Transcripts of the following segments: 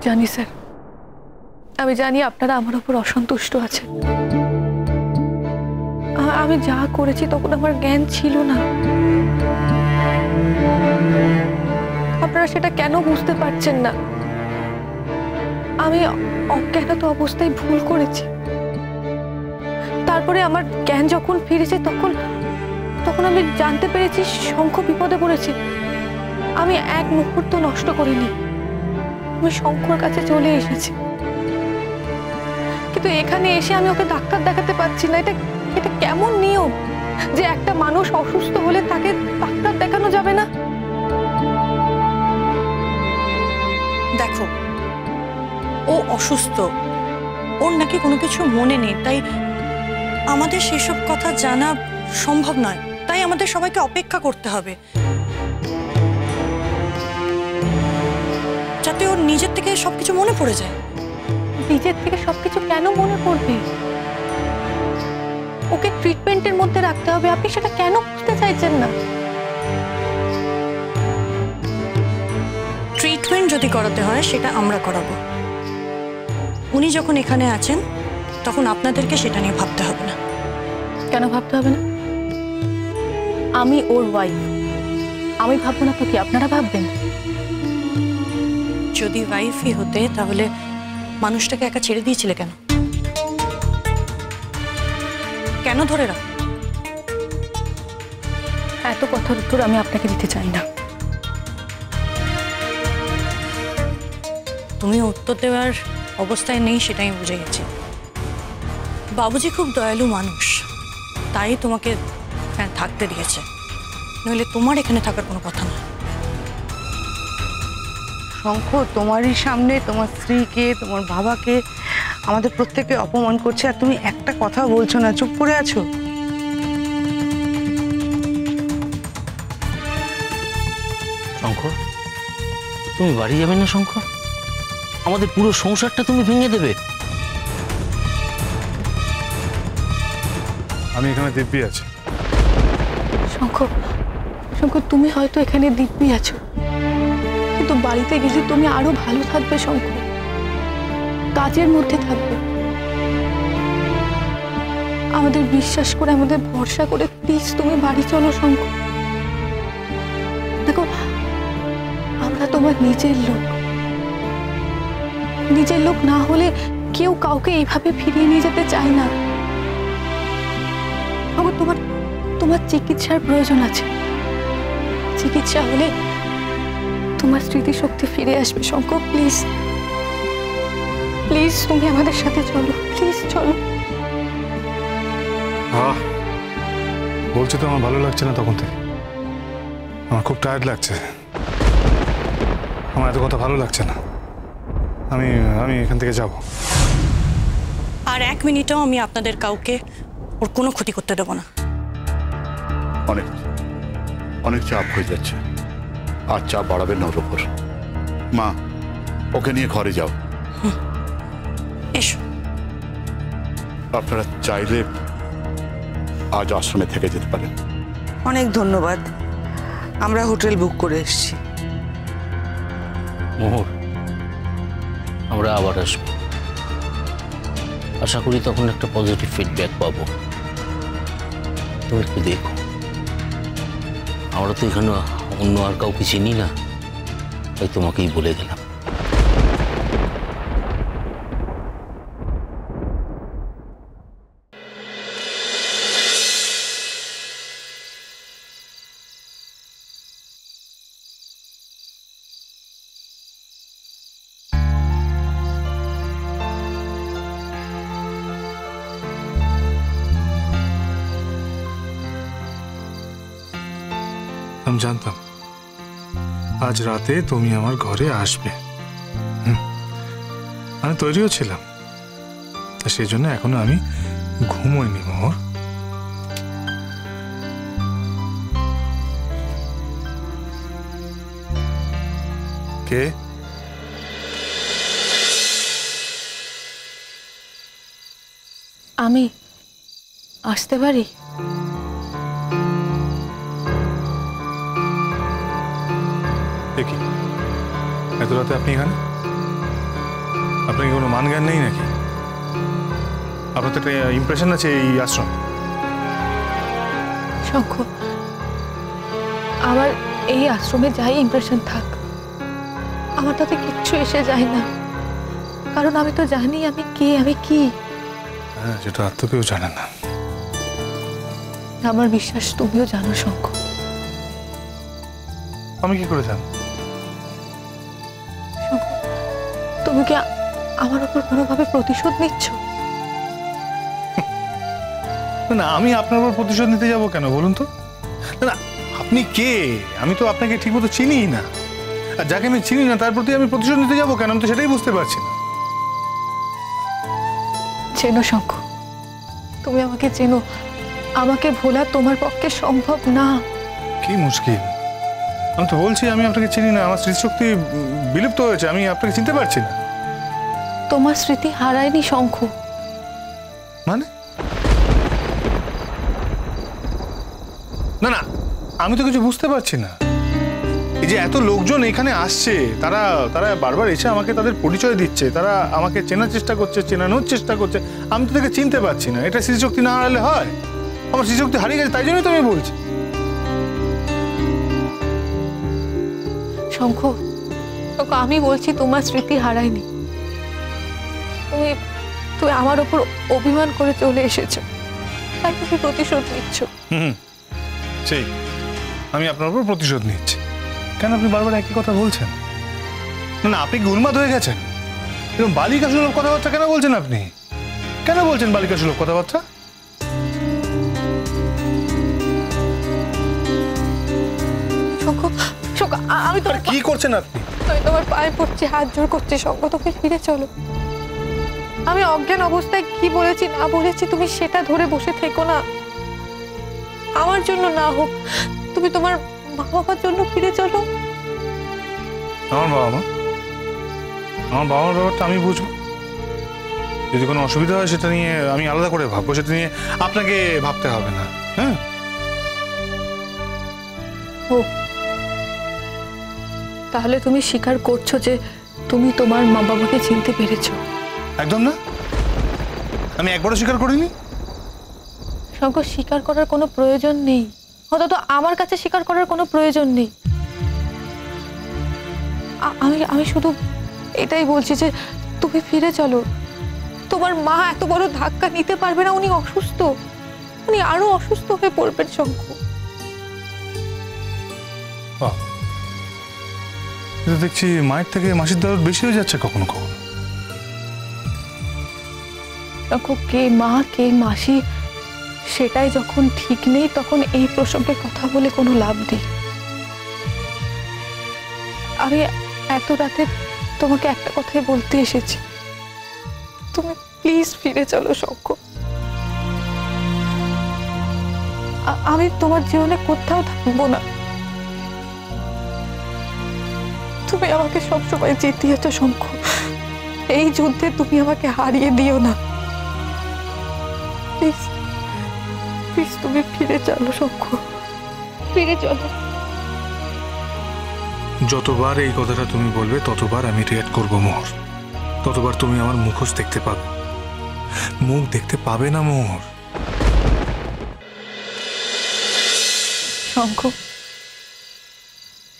জানি স্যার, আমি জানি আপনারা আমার উপর অসন্তুষ্ট আছেন। আমি যা করেছি তখন আমার জ্ঞান ছিল না। আপনারা সেটা কেন বুঝতে পারছেন না? আমি অজ্ঞানত অবস্থায় ভুল করেছি। তারপরে আমার জ্ঞান যখন ফিরেছে তখন আমি জানতে পেরেছি শঙ্খ বিপদে পড়েছে। আমি এক মুহূর্ত নষ্ট করিনি, আমি শঙ্খর কাছে চলে এসেছি। কিন্তু এখানে এসে আমি ওকে ডাক্তার দেখাতে পারছি না। এটা কেমন নিয়ম যে একটা মানুষ অসুস্থ হলে তাকে ডাক্তার দেখানো যাবে না? দেখো, ও অসুস্থ, ওর নাকি কোনো কিছু মনে নেই, তাই আমাদের সেসব কথা জানা সম্ভব নয়। তাই আমাদের সবাইকে অপেক্ষা করতে হবে, যাতে ওর নিজের থেকে সবকিছু মনে পড়ে যায়। নিজের থেকে সবকিছু কেন মনে পড়বে? ওকে ট্রিটমেন্টের মধ্যে রাখতে হবে। আপনি সেটা কেন বুঝতে চাইছেন না? ট্রিটমেন্ট যদি করাতে হয় সেটা আমরা করাবো। উনি যখন এখানে আছেন তখন আপনাদেরকে সেটা নিয়ে ভাবতে হবে না। কেন ভাবতে হবে না? আমি ওর ওয়াইফ, আমি ভাববো না তো কি আপনারা ভাববেন? যদি ওয়াইফই হতে তাহলে মানুষটাকে একা ছেড়ে দিয়েছিলে কেন? কেন ধরে রাখ? এত কথার উত্তর আমি আপনাকে দিতে চাই না। তুমি উত্তর দেওয়ার অবস্থায় নেই সেটাই বুঝে গেছি। বাবুজি খুব দয়ালু মানুষ, তাই তোমাকে থাকতে দিয়েছে, নইলে তোমার এখানে থাকার কোনো কথা না। শঙ্খ তোমারই সামনে তোমার স্ত্রীকে, তোমার বাবাকে, আমাদের প্রত্যেককে অপমান করছে, আর তুমি একটা কথা বলছো না, চুপ করে আছো। শঙ্খ, তুমি বাড়ি যাবে না? শঙ্খ, আমাদের পুরো সংসারটা তুমি ভেঙে দেবে। আমি এখানে দিব্যি আছি। শঙ্খ, তুমি হয়তো এখানে দিব্যি আছো, কিন্তু বাড়িতে গেলে তুমি আরো ভালো থাকবে শঙ্খ, কাজের মধ্যে থাকবে। আমাদের বিশ্বাস করে, আমাদের ভরসা করে প্লিজ তুমি বাড়ি চলো শঙ্খ। দেখো, আমরা তোমার নিজের লোক। নিজের লোক না হলে কেউ কাউকে এইভাবে ফিরিয়ে নিয়ে যেতে চায় না। তোমার চিকিৎসার প্রয়োজন আছে। চিকিৎসা হলে তোমার স্মৃতিশক্তি ফিরে আসবে শঙ্খ। প্লিজ প্লিজ তুমি আমাদের সাথে চলো, প্লিজ চলো। বলছি তো আমার ভালো লাগছে না তখন থেকে। আমার খুব টায়ার্ড লাগছে, আমার এত কথা ভালো লাগছে না। আমি এখান থেকে যাব। আর এক মিনিটও আমি আপনাদের কাউকে ওর কোনো ক্ষতি করতে দেবো না। অনেক চাপ হয়ে যাচ্ছে, আর চাপ বাড়াবেন না ওর ওপর। মা, ওকে নিয়ে ঘরে যাও। এসো। আপনারা চাইলে আজ আশ্রমে থেকে যেতে পারেন। অনেক ধন্যবাদ, আমরা হোটেল বুক করে এসেছি। মোহর, আমরা আবার আসবো, আশা করি তখন একটা পজিটিভ ফিডব্যাক পাবো। তুমি একটু দেখো, আমরা তো এখানে অন্য আর কাউকে চিনি না, তাই তোমাকেই বলে গেলাম। আমি জানতাম আজ রাতে তুমি আমার ঘরে আসবে। আমি তৈরিও ছিলাম, সেই জন্য এখনো আমি ঘুমোইনি। মোহর, কে? আমি আসতে পারি? দেখি, এত রাতে আপনি এখানে? আপনার কি কোনো মান জ্ঞান নেই নাকি? আপনার তো একটা ইমপ্রেশন আছে এই আশ্রম। শঙ্খ, আমার এই আশ্রমে যাই ইমপ্রেশন থাক, আমার তাতে কিচ্ছু এসে যায় না, কারণ আমি তো জানি আমি কে, আমি কি। হ্যাঁ, যেটা আর তো কেউ জানে না। আমার বিশ্বাস তুমিও জানো শঙ্খ। আমি কি করে জানি? শঙ্খ, তুমি কি আমার উপর কোনোভাবে প্রতিশোধ নিচ্ছ? না, আমি আপনার উপর প্রতিশোধ নিতে যাব কেন বলুন তো? না, আপনি কে? আমি তো আপনাকে ঠিকমতো চিনি না, আর যাকে আমি চিনি না তার প্রতি আমি প্রতিশোধ নিতে যাব কেন? আমি তো সেটাই বুঝতে পারছি না। চেনো শঙ্খ, তুমি আমাকে চেনো, আমাকে ভোলা তোমার পক্ষে সম্ভব না। কি মুশকিল! আমি তো বলছি আমি আপনাকে চিনি না, আমার স্মৃতিশক্তি বিলুপ্ত হয়েছে, আমি আপনাকে চিনতে পারছি না। তোমার স্মৃতি হারায়নি শঙ্খ। মানে? না না, আমি তো কিছু বুঝতে পারছি না। এই যে এত লোকজন এখানে আসছে, তারা তারা বারবার এসে আমাকে তাদের পরিচয় দিচ্ছে, তারা আমাকে চেনার চেষ্টা করছে, চেনানোর চেষ্টা করছে, আমি তো তাদেরকে চিনতে পারছি না। এটা স্মৃতিশক্তি না হারালে হয়? আমার স্মৃতিশক্তি হারিয়ে গেছে, তাই জন্যই তো আমি বলছি। শঙ্খ, আমি বলছি তোমার স্মৃতি হারায়নি। তুমি তুমি আমার উপর অভিমান করে চলে এসেছো, তাই তুমি প্রতিশোধ নিচ্ছ। সেই আমি আপনার উপর প্রতিশোধ নিচ্ছি। কেন আপনি বারবার একই কথা বলছেন? না না, আপনি কি উন্মাদ হয়ে গেছেন? এরকম বালিকা সুলভ কথাবার্তা কেন বলছেন আপনি? কেন বলছেন বালিকা সুলভ কথাবার্তা? শঙ্খ, শঙ্খ, আমি তো কি করছেন আপনি? আমি তোমার পায়ে পড়ছি, হাত জোর করছি শঙ্খ, তুমি ফিরে চলো। আমি অজ্ঞান অবস্থায় কি বলেছি না বলেছি তুমি সেটা ধরে বসে থেকো না। আমার জন্য না হোক, তুমি তোমার মা বাবার জন্য ফিরে চলো। আমার বাবা মা? আমার বাবা মার ব্যাপারটা আমি বুঝবো। যদি কোনো অসুবিধা হয় সেটা নিয়ে আমি আলাদা করে ভাববো, সেটা নিয়ে আপনাকে ভাবতে হবে না। হ্যাঁ, ও তাহলে তুমি স্বীকার করছো যে তুমি তোমার মা বাবাকে চিনতে পেরেছো? একদম না, আমি একবারও স্বীকার করিনি। শঙ্খ, স্বীকার করার কোনো প্রয়োজন নেই, অন্তত আমার কাছে স্বীকার করার কোনো প্রয়োজন নেই। আমি আমি শুধু এটাই বলছি যে তুমি ফিরে চলো। তোমার মা এত বড় ধাক্কা নিতে পারবে না, উনি অসুস্থ, উনি আরো অসুস্থ হয়ে পড়বেন শঙ্খ। দেখছি মায়ের থেকে মাসির দরদ বেশি হয়ে যাচ্ছে কখনো কখনো। শঙ্খ, কে মা কে মাসি সেটাই যখন ঠিক নেই, তখন এই প্রসঙ্গে কথা বলে কোনো লাভ নেই। আমি এত রাতে তোমাকে একটা কথাই বলতে এসেছি, তুমি প্লিজ ফিরে চলো শঙ্খ। আমি তোমার জীবনে কোথাও থাকবো না, তুমি আমাকে সবসময় জিতিয়েছো শঙ্খ, এই যুদ্ধে তুমি আমাকে হারিয়ে দিও না। প্লিজ প্লিজ তুমি ফিরে চলো শঙ্খ, ফিরে চলো। যতবার এই কথাটা তুমি বলবে ততবার আমি রিঅ্যাক্ট করবো মোহর, ততবার তুমি আমার মুখোশ দেখতে পাবে। মুখ দেখতে পাবে না মোহর। শঙ্খ,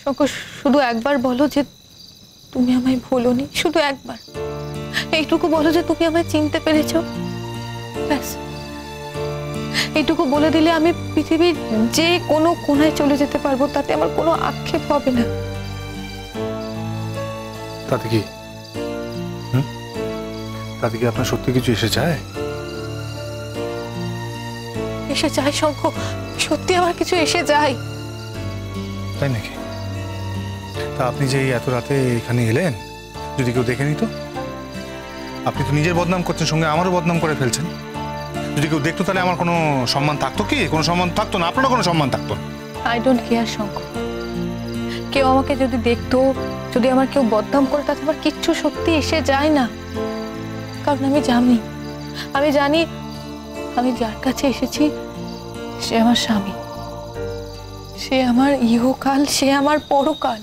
শঙ্খ, শুধু একবার বলো যে তুমি আমায় ভুলোনি, শুধু একবার এইটুকু বলো যে তুমি আমায় চিনতে পেরেছো, ব্যাস। এইটুকু বলে দিলে আমি পৃথিবীর যে কোনো কোণায় চলে যেতে পারবো, তাতে আমার কোনো আক্ষেপ হবে না। তাতে কি তাতে কি আপনার সত্যি কিছু এসে যায়? এসে যায় শঙ্খ, সত্যি আমার কিছু এসে যায়। তাই নাকি? তা আপনি যে এত রাতে এখানে এলেন, যদি কেউ দেখে নিত? আপনি তো নিজের বদনাম করছেন, সঙ্গে আমারও বদনাম করে ফেলছেন। যদি কেউ দেখতো তাহলে আমার কোনো সম্মান থাকতো কি? কোনো সম্মান থাকতো না, আপনারও কোনো সম্মান থাকতো না। আই ডোন্ট কেয়ার শঙ্খ, কেউ আমাকে যদি দেখতো, যদি আমার কেউ বদনাম করে, তাতে আমার কিচ্ছু সত্যি এসে যায় না। কারণ আমি জানি আমি যার কাছে এসেছি সে আমার স্বামী, সে আমার ইহকাল, সে আমার পরকাল।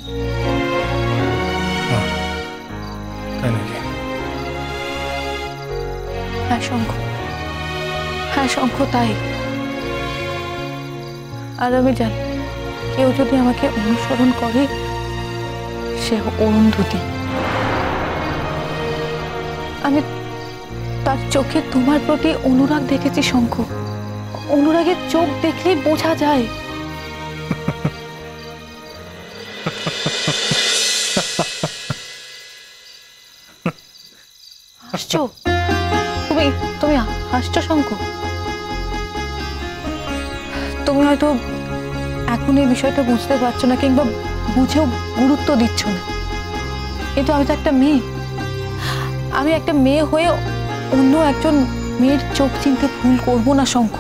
তাই নাকি? হ্যাঁ শঙ্খ, হ্যাঁ শঙ্খ, তাই। আর আমি জানি কেউ যদি আমাকে অনুসরণ করে সে অরুন্ধতী। আমি তার চোখে তোমার প্রতি অনুরাগ দেখেছি শঙ্খ। অনুরাগের চোখ দেখলেই বোঝা যায়। হাসছো তুমি, তুমি হাসছো শঙ্খ। তুমি হয়তো এখন এই বিষয়টা বুঝতে পারছো না, কিংবা বুঝেও গুরুত্ব দিচ্ছ না, কিন্তু আমি তো একটা মেয়ে। আমি একটা মেয়ে হয়ে অন্য একজন মেয়ের চোখ চিনতে ভুল করবো না শঙ্খ।